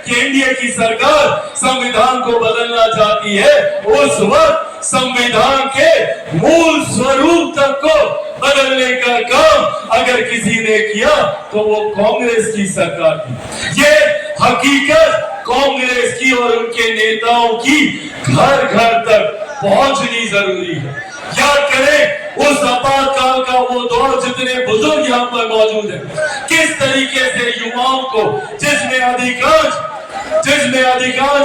कि एनडीए की सरकार संविधान को बदलना चाहती है, उस वक्त संविधान के मूल स्वरूप तक को बदलने का काम अगर किसी ने किया तो वो कांग्रेस की सरकार थी। ये हकीकत कांग्रेस की और उनके नेताओं की घर घर तक पहुंचनी जरूरी है। याद करें उस आपातकाल का वो दौर, जितने बुजुर्ग यहाँ पर मौजूद हैं, किस तरीके से युवाओं को, जिसमें अधिकांश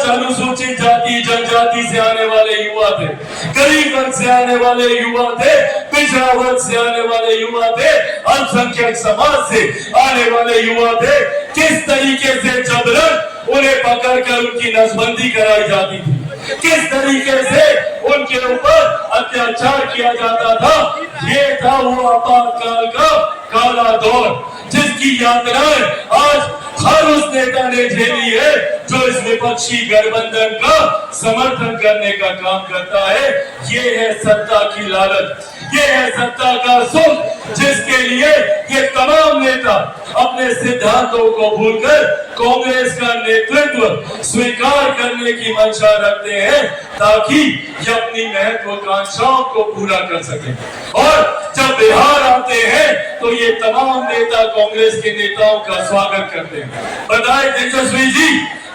अनुसूचित जाति जनजाति से आने वाले युवा थे, गरीब वर्ग से आने वाले युवा थे, पिछड़ा वर्ग से आने वाले युवा थे, अल्पसंख्यक समाज से आने वाले युवा थे, किस तरीके से जबरन उन्हें पकड़कर उनकी नसबंदी कराई जाती थी, किस तरीके से उनके ऊपर अत्याचार किया जाता था। ये था वो आपातकाल का काला दौर, जिसकी यातनाएं आज हर उस नेता ने झेली है जो इस विपक्षी गठबंधन का समर्थन करने का काम करता है। ये है सत्ता की लालच, ये है सत्ता का सुख, जिसके लिए ये तमाम नेता अपने सिद्धांतों को भूलकर कांग्रेस का नेतृत्व स्वीकार करने की मंशा रखते हैं, ताकि ये अपनी महत्वाकांक्षाओं को पूरा कर सके। और जब बिहार आते हैं तो ये तमाम नेता कांग्रेस के नेताओं का स्वागत करते हैं। बताए तेजस्वी जी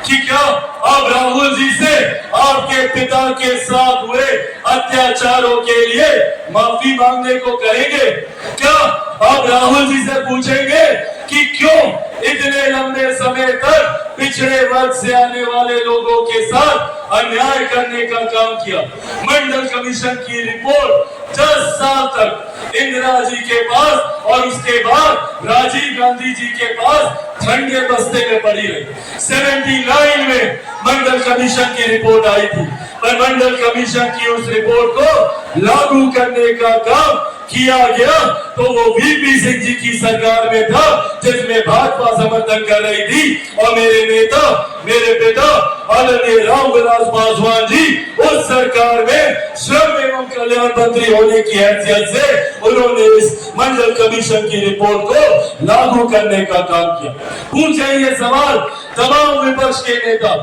कि क्या आप राहुल जी से आपके पिता के साथ हुए अत्याचारों के लिए माफी मांगने को कहेंगे? क्या आप राहुल जी से पूछेंगे कि क्यों इतने लंबे समय तक पिछड़े वर्ग से आने वाले लोगों के साथ अन्याय करने का काम किया? मंडल कमीशन की रिपोर्ट 10 साल तक इंदिरा जी के पास और उसके बाद राजीव गांधी जी के पास ठंडे बस्ते में पड़ी रही। 79 में मंडल कमीशन की रिपोर्ट आई थी, पर मंडल कमीशन की उस रिपोर्ट को लागू करने का काम किया गया तो वो वीपी सिंह जी की सरकार में था, जिसमें भाजपा समर्थन कर रही थी। और मेरे नेता, मेरे पिता आदरणीय रामविलास पासवान जी उस सरकार में श्रम एवं कल्याण मंत्री होने की हैसियत से उन्होंने इस मंडल कमीशन की रिपोर्ट को लागू करने का काम किया। पूछे ये सवाल तमाम विपक्ष के नेता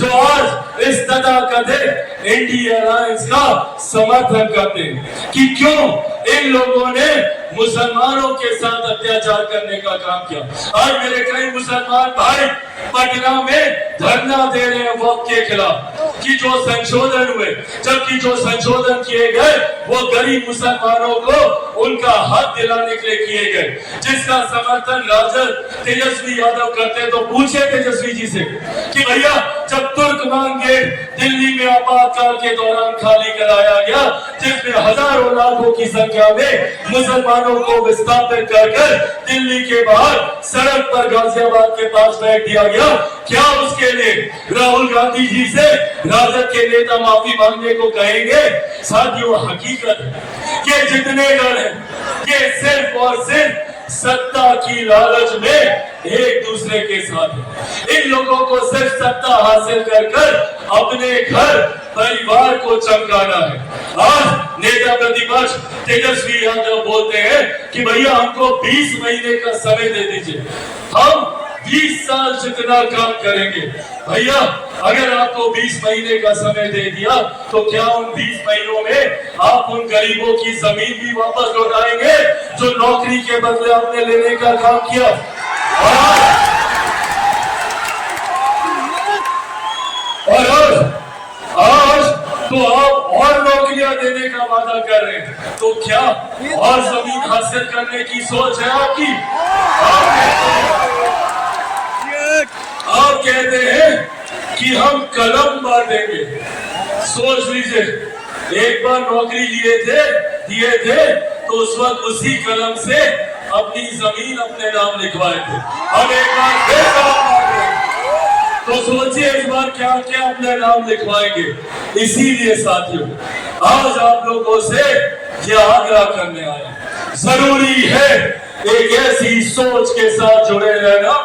जो आज इस तथाकथित एनडीए अलायंस का समर्थन करते हैं कि क्यों इन लोगों ने मुसलमानों के साथ अत्याचार करने का काम किया। आज मेरे कई मुसलमान भाई पटना में धरना दे रहे हैं वक्त के खिलाफ कि जो संशोधन हुए, जबकि जो संशोधन किए गए वो गरीब मुसलमानों को उनका हक दिलाने के लिए किए गए, जिसका समर्थन राजद तेजस्वी यादव करते। तो पूछे तेजस्वी जी से कि भैया जब तुर्कमान गेट दिल्ली में आपातकाल के दौरान खाली कराया गया, जिसमें हजारों लाखों की संख्या में मुसलमानों को विस्थापित कर दिल्ली के बाहर सड़क पर गाजियाबाद के पास बैठ दिया गया, क्या उसके लिए राहुल गांधी जी से राजद के नेता माफी मांगने को कहेंगे? साथियों, हकीकत है कि जितने दल हैं ये सिर्फ और सिर्फ सत्ता की लालच में एक दूसरे के साथ है। इन लोगों को सिर्फ सत्ता हासिल कर अपने घर परिवार को चमकाना है। आज नेता प्रतिपक्ष तेजस्वी यादव बोलते हैं कि भैया हमको 20 महीने का समय दे दीजिए, हम 20 साल जितना काम करेंगे। भैया अगर आपको 20 महीने का समय दे दिया तो क्या उन 20 महीनों में आप उन गरीबों की जमीन भी वापस लौटाएंगे जो नौकरी के बदले आपने लेने का काम किया? और आज तो आप और नौकरियां देने का वादा कर रहे हैं, तो क्या और जमीन हासिल करने की सोच है आपकी? आप कहते हैं कि हम कलम बांटेंगे। सोच लीजिए, एक बार नौकरी दिए थे तो उस वक्त उसी कलम से अपनी जमीन अपने नाम लिखवाए थे। अब एक बार फिर कलम बांट रहे हैं, तो सोचिए इस बार क्या क्या अपने नाम लिखवाएंगे। इसीलिए साथियों, आज आप लोगों से यह आग्रह करने आए, जरूरी है एक ऐसी सोच के साथ जुड़े रहना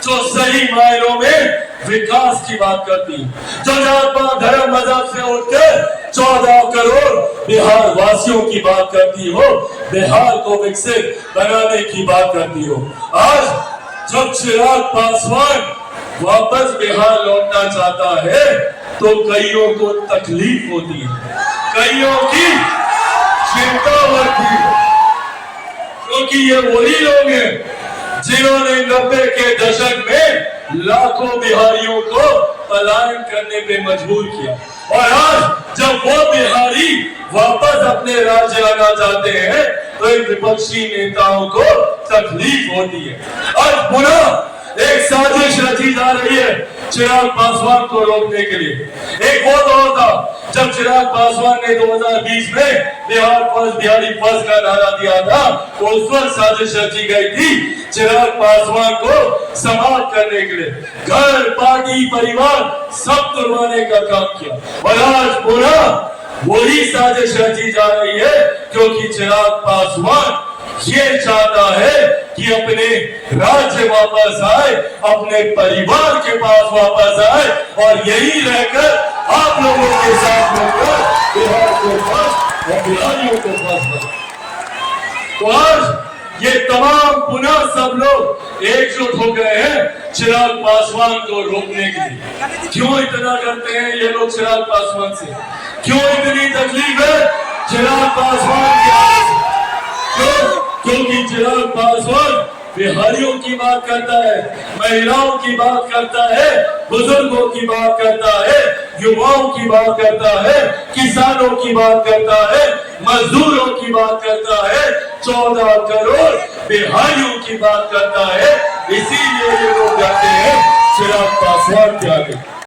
जो सही मायनों में विकास की बात करती, जो जात पात धर्म मजहब से उठकर 14 करोड़ बिहार वासियों की बात करती हो, बिहार को विकसित बनाने की बात करती हो। आज जब चिराग पासवान वापस बिहार लौटना चाहता है तो कईयों को तकलीफ होती है, कईयों की चिंता बढ़ती है, क्योंकि ये वही लोग हैं जिन्होंने 90 के दशक में लाखों बिहारियों को पलायन करने पे मजबूर किया। और आज जब वो बिहारी वापस अपने राज्य आना चाहते हैं तो इन विपक्षी नेताओं को तकलीफ होती है। आज पुनः एक साजिश रची जा रही है चिराग पासवान को रोकने के लिए। एक वो दौर था जब चिराग पासवान ने 2020 में बिहार फर्स्ट बिहारी फर्स्ट का नारा दिया था, तो उस वक्त साजिश रची गई थी चिराग पासवान को समाप्त करने के लिए, घर पार्टी परिवार सब तुड़वाने का काम किया। और आज पुनः वही साजिश रची जा रही है, क्योंकि चिराग पासवान ये चाहता है कि अपने राज्य वापस आए, अपने परिवार के पास वापस आए और यही रहकर आप लोगों के साथ मिलकर बिहार को पास और बिहारियों को पास बनाए। तो आज ये तमाम पुनः सब लोग एकजुट हो गए हैं चिराग पासवान को रोकने के लिए। क्यों इतना करते हैं ये लोग चिराग पासवान से? क्यों इतनी तकलीफ है चिराग पासवान की? क्योंकि चिराग पासवान बिहारियों की बात करता है, महिलाओं की बात करता है, बुजुर्गों की बात करता है, युवाओं की बात करता है, किसानों की बात करता है, मजदूरों की बात करता है, 14 करोड़ बिहारियों की बात करता है। इसीलिए ये लोग कहते हैं चिराग पासवान के आगे।